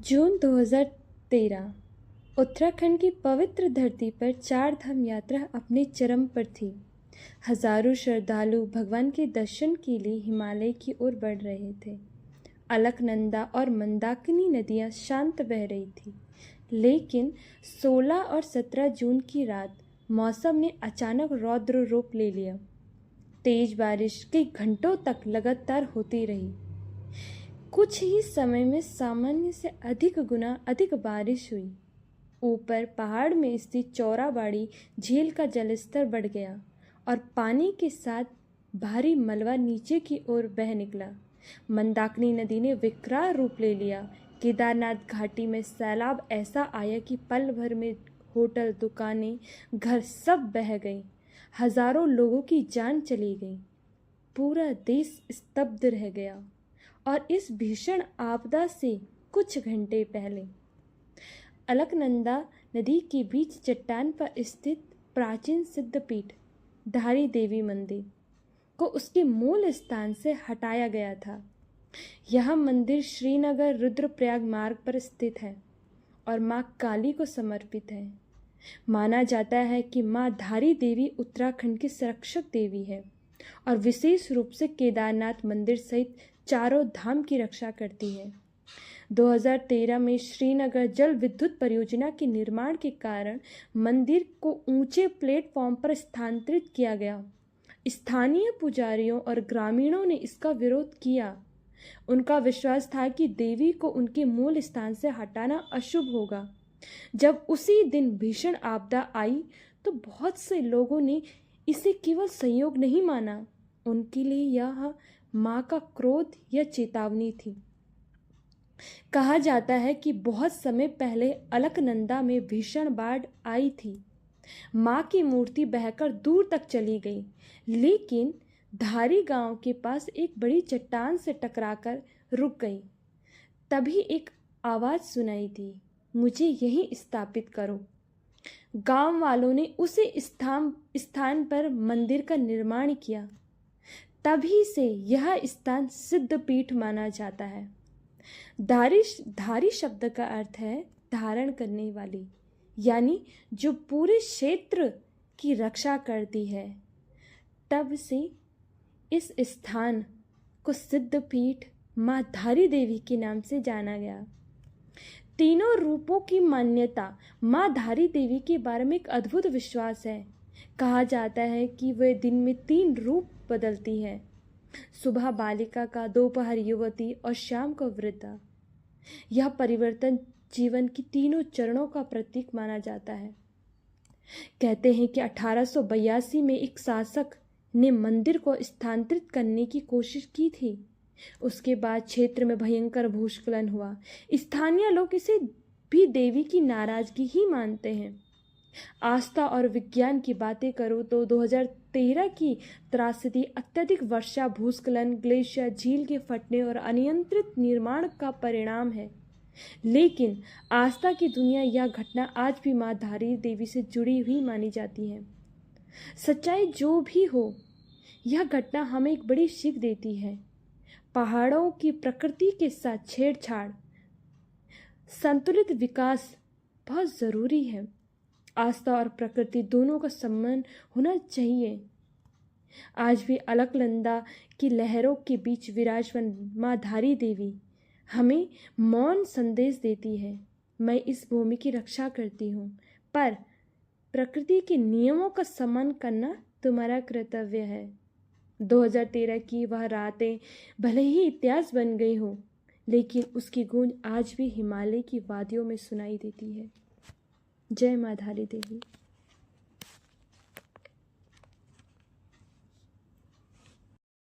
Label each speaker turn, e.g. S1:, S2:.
S1: जून 2013 उत्तराखंड की पवित्र धरती पर चार धाम यात्रा अपने चरम पर थी। हजारों श्रद्धालु भगवान के दर्शन के लिए हिमालय की ओर बढ़ रहे थे। अलकनंदा और मंदाकिनी नदियां शांत बह रही थी, लेकिन 16 और 17 जून की रात मौसम ने अचानक रौद्र रूप ले लिया। तेज बारिश कई घंटों तक लगातार होती रही। कुछ ही समय में सामान्य से अधिक गुना अधिक बारिश हुई। ऊपर पहाड़ में स्थित चौराबाड़ी झील का जलस्तर बढ़ गया और पानी के साथ भारी मलबा नीचे की ओर बह निकला। मंदाकिनी नदी ने विकराल रूप ले लिया। केदारनाथ घाटी में सैलाब ऐसा आया कि पल भर में होटल, दुकानें, घर सब बह गए। हजारों लोगों की जान चली गई। पूरा देश स्तब्ध रह गया। और इस भीषण आपदा से कुछ घंटे पहले अलकनंदा नदी के बीच चट्टान पर स्थित प्राचीन सिद्धपीठ धारी देवी मंदिर को उसके मूल स्थान से हटाया गया था। यह मंदिर श्रीनगर रुद्रप्रयाग मार्ग पर स्थित है और मां काली को समर्पित है। माना जाता है कि मां धारी देवी उत्तराखंड की संरक्षक देवी है और विशेष रूप से केदारनाथ मंदिर सहित चारों धाम की रक्षा करती है। 2013 में श्रीनगर जल विद्युत परियोजना के निर्माण के कारण मंदिर को ऊंचे प्लेटफॉर्म पर स्थानांतरित किया गया। स्थानीय पुजारियों और ग्रामीणों ने इसका विरोध किया। उनका विश्वास था कि देवी को उनके मूल स्थान से हटाना अशुभ होगा। जब उसी दिन भीषण आपदा आई तो बहुत से लोगों ने इसे केवल संयोग नहीं माना, उनके लिए यह मां का क्रोध या चेतावनी थी। कहा जाता है कि बहुत समय पहले अलकनंदा में भीषण बाढ़ आई थी। मां की मूर्ति बहकर दूर तक चली गई, लेकिन धारी गांव के पास एक बड़ी चट्टान से टकराकर रुक गई। तभी एक आवाज सुनाई दी, मुझे यहीं स्थापित करो। गांव वालों ने उसी स्थान पर मंदिर का निर्माण किया। तभी से यह स्थान सिद्धपीठ माना जाता है। धारी शब्द का अर्थ है धारण करने वाली, यानी जो पूरे क्षेत्र की रक्षा करती है। तब से इस स्थान को सिद्धपीठ मां धारी देवी के नाम से जाना गया। तीनों रूपों की मान्यता। मां धारी देवी के बारे में एक अद्भुत विश्वास है। कहा जाता है कि वे दिन में 3 रूप बदलती है, सुबह बालिका का, दोपहर युवती और शाम को वृद्धा। यह परिवर्तन जीवन की तीनों चरणों का प्रतीक माना जाता है। कहते हैं कि 1882 में एक शासक ने मंदिर को स्थानांतरित करने की कोशिश की थी। उसके बाद क्षेत्र में भयंकर भूस्खलन हुआ। स्थानीय लोग इसे भी देवी की नाराजगी ही मानते हैं। आस्था और विज्ञान की बातें करो तो 2013 की त्रासदी अत्यधिक वर्षा, भूस्खलन, ग्लेशियर, झील के फटने और अनियंत्रित निर्माण का परिणाम है। लेकिन आस्था की दुनिया यह घटना आज भी मां धारी देवी से जुड़ी हुई मानी जाती है। सच्चाई जो भी हो, यह घटना हमें एक बड़ी सीख देती है। पहाड़ों की प्रकृति के साथ छेड़छाड़, संतुलित विकास बहुत जरूरी है। आस्था और प्रकृति दोनों का सम्मान होना चाहिए। आज भी अलकनंदा की लहरों के बीच विराजमान मां धारी देवी हमें मौन संदेश देती है। मैं इस भूमि की रक्षा करती हूँ, पर प्रकृति के नियमों का सम्मान करना तुम्हारा कर्तव्य है। 2013 की वह रातें भले ही इतिहास बन गई हो, लेकिन उसकी गूंज आज भी हिमालय की वादियों में सुनाई देती है। जय मां धारी देवी।